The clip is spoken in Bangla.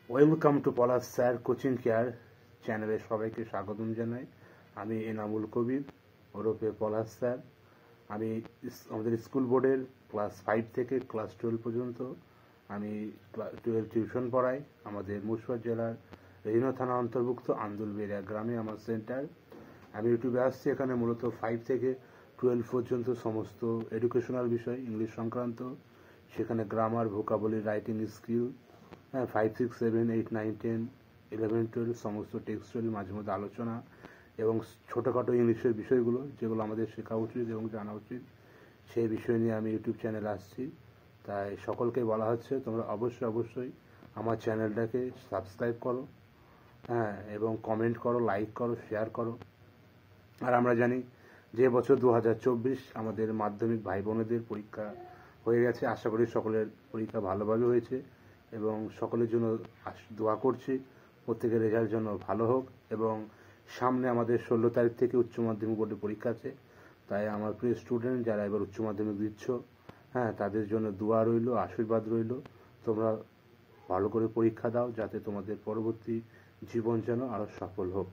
Welcome to Palash sir coaching care চ্যানেলে সবাইকে স্বাগতম জানাই। আমি এনামুল কবির ওরফে পলাশ স্যার। আমি আমাদের স্কুল বোর্ডের ক্লাস 5 থেকে ক্লাস 12 পর্যন্ত আমি 12 টিউশন পড়াই। আমাদের মুর্শিদাবাদ জেলার রেহিনা থানা অন্তর্ভুক্ত আন্দুলবেড়িয়া গ্রামে আমার সেন্টার। আমি ইউটিউবে আসছি এখানে মূলত 5 থেকে 12 পর্যন্ত সমস্ত এডুকেশনাল বিষয় ইংলিশ সংক্রান্ত, সেখানে গ্রামার, ভোকাবুলারি, রাইটিং স্কিল, 5, 6, 7, 8, 9, 10, 11, 12 সমস্ত টেক্সচুয়াল মাঝে মধ্যে আলোচনা এবং ছোটোখাটো ইংলিশের বিষয়গুলো যেগুলো আমাদের শেখা উচিত এবং জানা উচিত, সেই বিষয় নিয়ে আমি ইউটিউব চ্যানেলে আসছি। তাই সকলকে বলা হচ্ছে তোমরা অবশ্যই আমার চ্যানেলটাকে সাবস্ক্রাইব করো, এবং কমেন্ট করো, লাইক করো, শেয়ার করো। আর আমরা জানি যে বছর 2024 আমাদের মাধ্যমিক ভাই বোনেদের পরীক্ষা হয়ে গেছে। আশা করি সকলের পরীক্ষা ভালোভাবে হয়েছে এবং সকলের জন্য দোয়া করছি প্রত্যেকের রেজাল্ট যেন ভালো হোক। এবং সামনে আমাদের 16 তারিখ থেকে উচ্চ মাধ্যমিক বোর্ডের পরীক্ষা আছে। তাই আমার প্রিয় স্টুডেন্ট যারা এবার উচ্চ মাধ্যমিক দিচ্ছ, তাদের জন্য দোয়া রইল, আশীর্বাদ রইল। তোমরা ভালো করে পরীক্ষা দাও যাতে তোমাদের পরবর্তী জীবন যেন আরও সফল হোক।